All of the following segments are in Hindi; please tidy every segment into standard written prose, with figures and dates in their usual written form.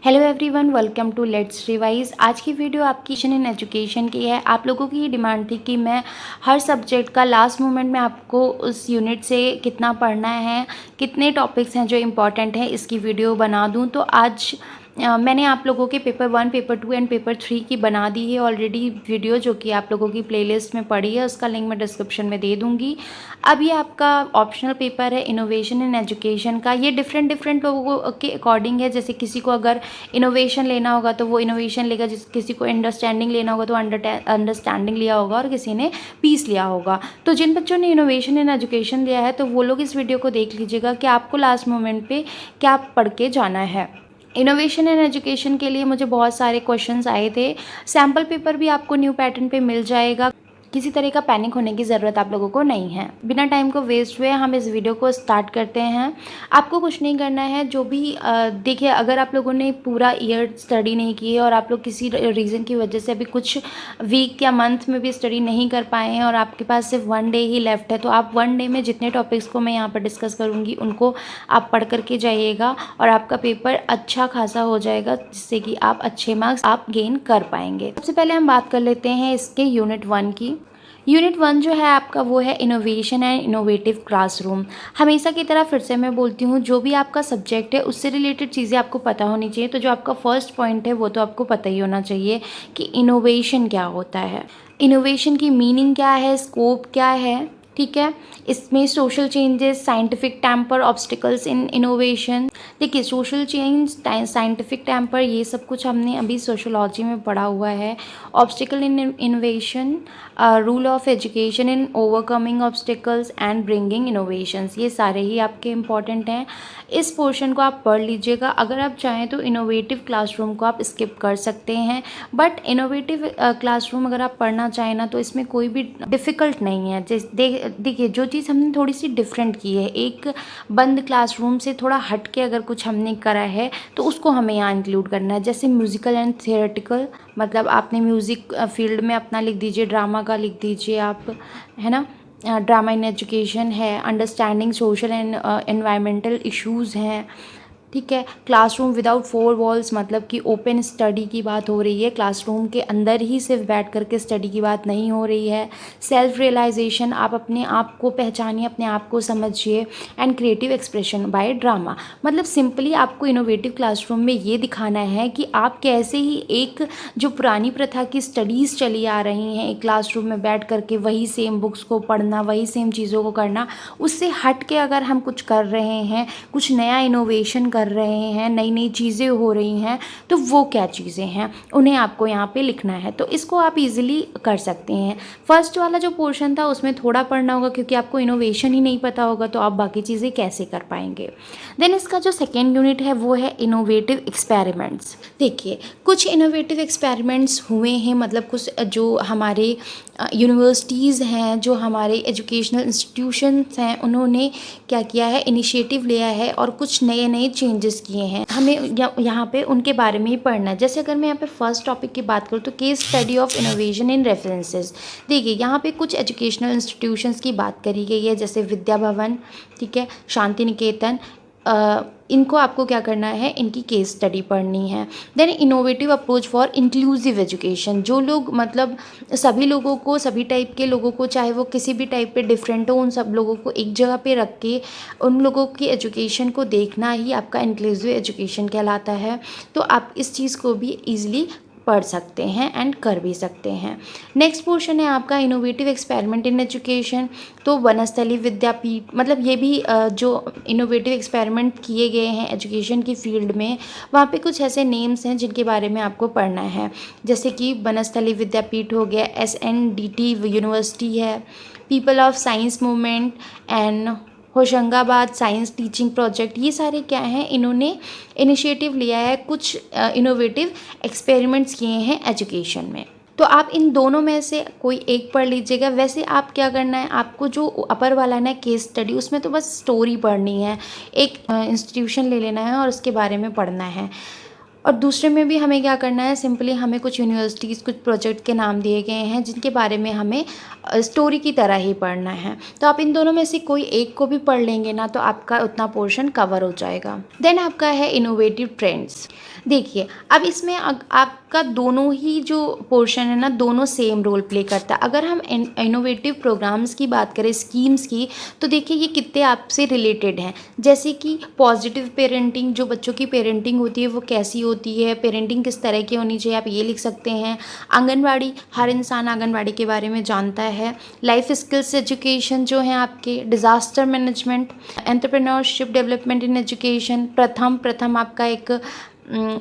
Hello everyone, welcome to let's revise. आज की वीडियो आपकी इन एजुकेशन की है। आप लोगों की डिमांड थी कि मैं हर सब्जेक्ट का लास्ट मोमेंट में आपको उस यूनिट से कितना पढ़ना है, कितने टॉपिक्स हैं जो इम्पॉर्टेंट हैं, इसकी वीडियो बना दूं। तो आज मैंने आप लोगों के पेपर 1, पेपर 2 एंड पेपर 3 की बना दी है ऑलरेडी वीडियो, जो कि आप लोगों की प्लेलिस्ट में पड़ी है। उसका लिंक मैं डिस्क्रिप्शन में दे दूँगी। अब ये आपका ऑप्शनल पेपर है इनोवेशन इन एजुकेशन का। ये डिफरेंट लोगों के अकॉर्डिंग है। जैसे किसी को अगर इनोवेशन लेना होगा तो वो इनोवेशन लेगा, जिस किसी को अंडरस्टैंडिंग लेना होगा तो अंडरस्टैंडिंग लिया होगा, और किसी ने पीस लिया होगा। तो जिन बच्चों ने इनोवेशन इन एजुकेशन लिया है तो वो लोग इस वीडियो को देख लीजिएगा कि आपको लास्ट मोमेंट पे क्या पढ़ के जाना है। इनोवेशन इन एजुकेशन के लिए मुझे बहुत सारे क्वेश्चंस आए थे। सैम्पल पेपर भी आपको न्यू पैटर्न पे मिल जाएगा। किसी तरह का पैनिक होने की ज़रूरत आप लोगों को नहीं है। बिना टाइम को वेस्ट हुए हम इस वीडियो को स्टार्ट करते हैं। आपको कुछ नहीं करना है। जो भी देखिए, अगर आप लोगों ने पूरा ईयर स्टडी नहीं की है और आप लोग किसी रीज़न की वजह से अभी कुछ वीक या मंथ में भी स्टडी नहीं कर पाए हैं और आपके पास सिर्फ 1 डे ही लेफ्ट है, तो आप 1 डे में जितने टॉपिक्स को मैं यहाँ पर डिस्कस करूँगी उनको आप पढ़ करके जाइएगा और आपका पेपर अच्छा खासा हो जाएगा, जिससे कि आप अच्छे मार्क्स आप गेन कर पाएंगे। सबसे पहले हम बात कर लेते हैं इसके यूनिट 1 की। यूनिट 1 जो है आपका वो है इनोवेशन एंड इनोवेटिव क्लासरूम। हमेशा की तरह फिर से मैं बोलती हूँ, जो भी आपका सब्जेक्ट है उससे रिलेटेड चीज़ें आपको पता होनी चाहिए। तो जो आपका फर्स्ट पॉइंट है वो तो आपको पता ही होना चाहिए कि इनोवेशन क्या होता है, इनोवेशन की मीनिंग क्या है, स्कोप क्या है। ठीक है, इसमें social changes, scientific temper, obstacles in innovation. देखिए, सोशल चेंज, साइंटिफिक टेम्पर, ये सब कुछ हमने अभी सोशोलॉजी में पढ़ा हुआ है। Obstacle in innovation, rule of education in overcoming obstacles and bringing innovations, ये सारे ही आपके इम्पॉर्टेंट हैं। इस पोर्शन को आप पढ़ लीजिएगा। अगर आप चाहें तो इनोवेटिव क्लासरूम को आप स्किप कर सकते हैं, बट इनोवेटिव क्लासरूम अगर आप पढ़ना चाहें ना तो इसमें कोई भी डिफ़िकल्ट नहीं है। देखिए, जो चीज़ हमने थोड़ी सी डिफरेंट की है, एक बंद क्लासरूम से थोड़ा हट के अगर कुछ हमने करा है तो उसको हमें यहाँ इंक्लूड करना है। जैसे म्यूज़िकल एंड थियोरेटिकल, मतलब आपने म्यूज़िक फील्ड में अपना लिख दीजिए, ड्रामा का लिख दीजिए आप, है ना। ड्रामा इन एजुकेशन है, understanding social and environmental issues हैं। ठीक है, क्लासरूम विदाउट 4 वॉल्स, मतलब कि ओपन स्टडी की बात हो रही है। क्लासरूम के अंदर ही सिर्फ बैठ करके स्टडी की बात नहीं हो रही है। सेल्फ रियलाइजेशन, आप अपने आप को पहचानिए, अपने आप को समझिए। And creative expression by drama, मतलब सिंपली आपको इनोवेटिव क्लासरूम में ये दिखाना है कि आप कैसे ही एक जो पुरानी प्रथा की स्टडीज़ चली आ रही हैं, एक क्लासरूम में बैठ करके वही सेम बुक्स को पढ़ना, वही सेम चीज़ों को करना, उससे हट के अगर हम कुछ कर रहे हैं, कुछ नया इनोवेशन कर रहे हैं, नई नई चीज़ें हो रही हैं, तो वो क्या चीज़ें हैं उन्हें आपको यहाँ पे लिखना है। तो इसको आप इजीली कर सकते हैं। फर्स्ट वाला जो पोर्शन था उसमें थोड़ा पढ़ना होगा, क्योंकि आपको इनोवेशन ही नहीं पता होगा तो आप बाकी चीज़ें कैसे कर पाएंगे। देन इसका जो सेकेंड यूनिट है वो है इनोवेटिव एक्सपेरिमेंट्स। देखिए, कुछ इनोवेटिव एक्सपेरिमेंट्स हुए हैं, मतलब कुछ जो हमारे यूनिवर्सिटीज़ हैं, जो हमारे एजुकेशनल इंस्टीट्यूशंस हैं, उन्होंने क्या किया है, इनिशिएटिव लिया है और कुछ नए नए चेंजेस किए हैं। हमें यहाँ पे उनके बारे में ही पढ़ना है। जैसे अगर मैं यहाँ पे फर्स्ट टॉपिक की बात करूँ तो case study of innovation in references. देखिए, यहाँ पे कुछ एजुकेशनल इंस्टीट्यूशंस की बात करी गई है, जैसे विद्या भवन, ठीक है, शांति निकेतन। इनको आपको क्या करना है, इनकी केस स्टडी पढ़नी है। Then innovative approach for inclusive education, जो लोग मतलब सभी लोगों को, सभी टाइप के लोगों को, चाहे वो किसी भी टाइप पे डिफरेंट हो, उन सब लोगों को एक जगह पे रख के उन लोगों की एजुकेशन को देखना ही आपका इंक्लूसिव एजुकेशन कहलाता है। तो आप इस चीज़ को भी ईजिली पढ़ सकते हैं एंड कर भी सकते हैं। नेक्स्ट पोर्शन है आपका इनोवेटिव एक्सपेरिमेंट इन एजुकेशन। तो वनस्थली विद्यापीठ, मतलब ये भी जो इनोवेटिव एक्सपेरिमेंट किए गए हैं एजुकेशन की फील्ड में, वहाँ पे कुछ ऐसे नेम्स हैं जिनके बारे में आपको पढ़ना है। जैसे कि वनस्थली विद्यापीठ हो गया, SNDT यूनिवर्सिटी है, people of science movement and Hoshangabad science teaching project. ये सारे क्या हैं, इन्होंने इनिशिएटिव लिया है, कुछ इनोवेटिव एक्सपेरिमेंट्स किए हैं एजुकेशन में। तो आप इन दोनों में से कोई एक पढ़ लीजिएगा। वैसे आप क्या करना है, आपको जो अपर वाला है ना केस स्टडी, उसमें तो बस स्टोरी पढ़नी है, एक इंस्टीट्यूशन ले लेना है और उसके बारे में पढ़ना है। और दूसरे में भी हमें क्या करना है, सिंपली हमें कुछ यूनिवर्सिटीज़, कुछ प्रोजेक्ट के नाम दिए गए हैं जिनके बारे में हमें स्टोरी की तरह ही पढ़ना है। तो आप इन दोनों में से कोई एक को भी पढ़ लेंगे ना, तो आपका उतना पोर्शन कवर हो जाएगा। देन आपका है इनोवेटिव ट्रेंड्स। देखिए, अब इसमें आपका दोनों ही जो पोर्शन है ना, दोनों सेम रोल प्ले करता है। अगर हम इनोवेटिव प्रोग्राम्स की बात करें, स्कीम्स की, तो देखिए ये कितने आपसे रिलेटेड हैं। जैसे कि पॉजिटिव पेरेंटिंग, जो बच्चों की पेरेंटिंग होती है वो कैसी होती है, पेरेंटिंग किस तरह की होनी चाहिए, आप ये लिख सकते हैं। आंगनवाड़ी, हर इंसान आंगनवाड़ी के बारे में जानता है। लाइफ स्किल्स एजुकेशन जो है आपके, disaster management, entrepreneurship development in education, प्रथम आपका एक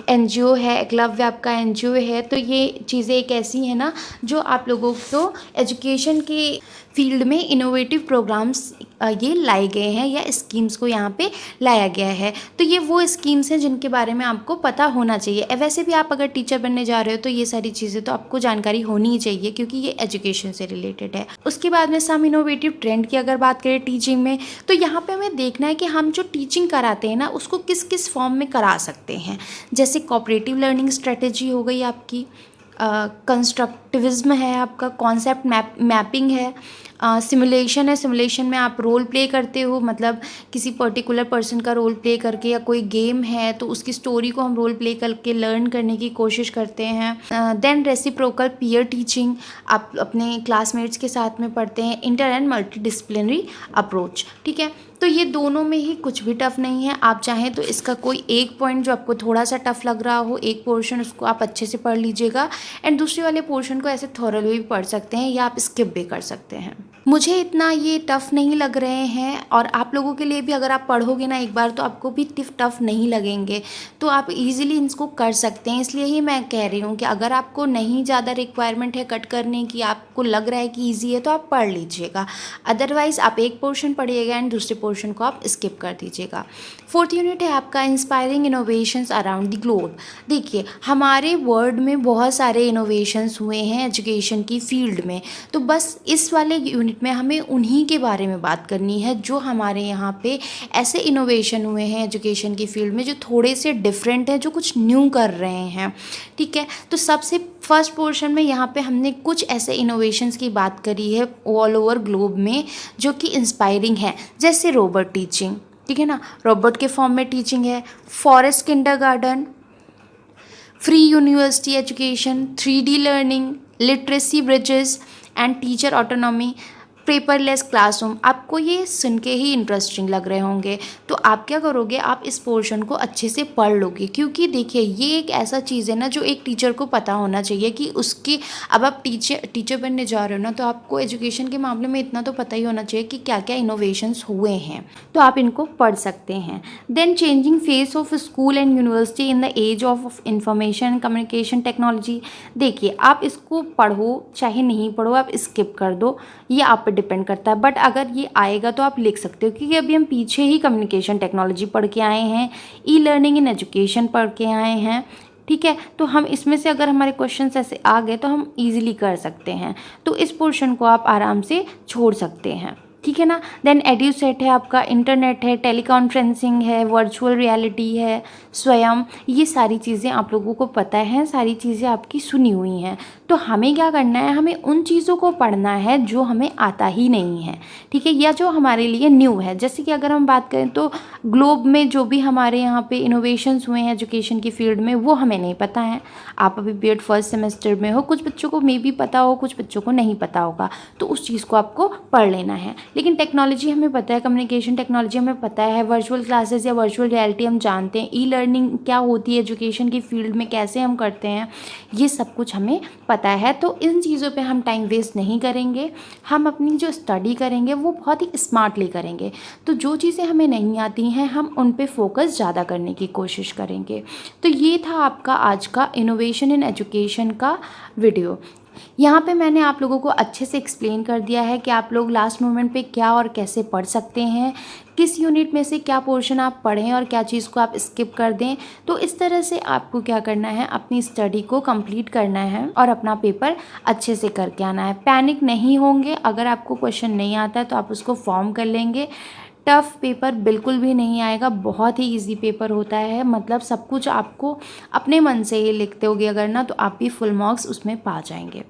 एनजीओ है, एकलव्य आपका एनजीओ है। तो ये चीज़ें एक ऐसी हैं ना जो आप लोगों को एजुकेशन के फील्ड में इनोवेटिव प्रोग्राम्स ये लाए गए हैं, या स्कीम्स को यहाँ पे लाया गया है। तो ये वो स्कीम्स हैं जिनके बारे में आपको पता होना चाहिए। वैसे भी आप अगर टीचर बनने जा रहे हो तो ये सारी चीज़ें तो आपको जानकारी होनी ही चाहिए, क्योंकि ये एजुकेशन से रिलेटेड है। उसके बाद में सम इनोवेटिव ट्रेंड की अगर बात करें टीचिंग में, तो यहाँ पे हमें देखना है कि हम जो टीचिंग कराते हैं ना, उसको किस किस फॉर्म में करा सकते हैं। जैसे कोऑपरेटिव लर्निंग स्ट्रेटेजी हो गई आपकी, कंस्ट्रक्टिविज्म है आपका, कॉन्सेप्ट मैपिंग है, सिमुलेशन है। सिमुलेशन में आप रोल प्ले करते हो, मतलब किसी पर्टिकुलर पर्सन का रोल प्ले करके, या कोई गेम है तो उसकी स्टोरी को हम रोल प्ले करके लर्न करने की कोशिश करते हैं। देन रेसिप्रोकल पीयर टीचिंग, आप अपने क्लासमेट्स के साथ में पढ़ते हैं। Inter and multi disciplinary approach, ठीक है। तो ये दोनों में ही कुछ भी टफ़ नहीं है। आप चाहें तो इसका कोई एक पॉइंट जो आपको थोड़ा सा टफ़ लग रहा हो, एक पोर्शन, उसको आप अच्छे से पढ़ लीजिएगा, एंड दूसरे वाले पोर्शन को ऐसे थॉरली भी पढ़ सकते हैं, या आप स्किप भी कर सकते हैं। मुझे इतना ये टफ़ नहीं लग रहे हैं, और आप लोगों के लिए भी अगर आप पढ़ोगे ना एक बार, तो आपको भी टफ़ नहीं लगेंगे, तो आप इजीली इसको कर सकते हैं। इसलिए ही मैं कह रही हूँ कि अगर आपको नहीं ज़्यादा रिक्वायरमेंट है कट करने की, आपको लग रहा है कि ईजी है, तो आप पढ़ लीजिएगा। अदरवाइज़ आप एक पोर्शन पढ़िएगा एंड दूसरे पोर्शन को आप स्किप कर दीजिएगा। फोर्थ यूनिट है आपका inspiring innovations around the globe. देखिए, हमारे वर्ल्ड में बहुत सारे इनोवेशंस हुए हैं एजुकेशन की फील्ड में, तो बस इस वाले यूनिट में हमें उन्हीं के बारे में बात करनी है जो हमारे यहाँ पे ऐसे इनोवेशन हुए हैं एजुकेशन की फील्ड में, जो थोड़े से डिफरेंट हैं, जो कुछ न्यू कर रहे हैं, ठीक है। तो सबसे फर्स्ट पोर्शन में यहाँ पे हमने कुछ ऐसे इनोवेशंस की बात करी है ऑल ओवर ग्लोब में जो कि इंस्पायरिंग है। जैसे रोबोट टीचिंग, ठीक है ना, रोबोट के फॉर्म में टीचिंग है। Forest kindergarten, free university education, 3D learning, literacy bridges and teacher autonomy, paperless classroom. आपको ये सुन के ही इंटरेस्टिंग लग रहे होंगे, तो आप क्या करोगे, आप इस पोर्शन को अच्छे से पढ़ लोगे, क्योंकि देखिए ये एक ऐसा चीज़ है ना जो एक टीचर को पता होना चाहिए कि उसकी, अब आप टीचर बनने जा रहे हो ना, तो आपको एजुकेशन के मामले में इतना तो पता ही होना चाहिए कि क्या क्या इनोवेशंस हुए हैं, तो आप इनको पढ़ सकते हैं। Then changing face of school and university in the age of information and communication technology. देखिए, आप इसको पढ़ो चाहे नहीं पढ़ो, आप स्किप कर दो, ये आप पे डिपेंड करता है, बट अगर ये आएगा तो आप लिख सकते हो, क्योंकि अभी हम पीछे ही कम्युनिकेशन टेक्नोलॉजी पढ़ के आए हैं, ई लर्निंग इन एजुकेशन पढ़ के आए हैं, ठीक है। तो हम इसमें से अगर हमारे क्वेश्चंस ऐसे आ गए तो हम इजीली कर सकते हैं, तो इस पोर्शन को आप आराम से छोड़ सकते हैं, ठीक है ना। देन एड्यूसेट है आपका, इंटरनेट है, टेलीकॉन्फ्रेंसिंग है, वर्चुअल रियलिटी है, स्वयं, ये सारी चीज़ें आप लोगों को पता है, सारी चीज़ें आपकी सुनी हुई हैं। तो हमें क्या करना है, हमें उन चीज़ों को पढ़ना है जो हमें आता ही नहीं है, ठीक है, या जो हमारे लिए न्यू है। जैसे कि अगर हम बात करें तो ग्लोब में जो भी हमारे यहाँ पे इनोवेशंस हुए हैं एजुकेशन की फील्ड में, वो हमें नहीं पता है। आप अभी B.ed फर्स्ट सेमेस्टर में हो, कुछ बच्चों को मे बी पता हो, कुछ बच्चों को नहीं पता होगा, तो उस चीज़ को आपको पढ़ लेना है। लेकिन टेक्नोलॉजी हमें पता है, कम्युनिकेशन टेक्नोलॉजी हमें पता है, वर्चुअल क्लासेस या वर्चुअल रियलिटी हम जानते हैं, ई लर्निंग क्या होती है एजुकेशन की फील्ड में, कैसे हम करते हैं, ये सब कुछ हमें पता है। तो इन चीज़ों पे हम टाइम वेस्ट नहीं करेंगे, हम अपनी जो स्टडी करेंगे वो बहुत ही स्मार्टली करेंगे। तो जो चीज़ें हमें नहीं आती हैं हम उन पे फोकस ज़्यादा करने की कोशिश करेंगे। तो ये था आपका आज का इनोवेशन इन एजुकेशन का वीडियो। यहाँ पे मैंने आप लोगों को अच्छे से एक्सप्लेन कर दिया है कि आप लोग लास्ट मोमेंट पे क्या और कैसे पढ़ सकते हैं, किस यूनिट में से क्या पोर्शन आप पढ़ें और क्या चीज़ को आप स्किप कर दें। तो इस तरह से आपको क्या करना है, अपनी स्टडी को कंप्लीट करना है और अपना पेपर अच्छे से करके आना है। पैनिक नहीं होंगे, अगर आपको क्वेश्चन नहीं आता है तो आप उसको फॉर्म कर लेंगे, टफ़ पेपर बिल्कुल भी नहीं आएगा, बहुत ही ईज़ी पेपर होता है। मतलब सब कुछ आपको अपने मन से ही लिखते होगे अगर ना, तो आप भी फुल मार्क्स उसमें पा जाएंगे।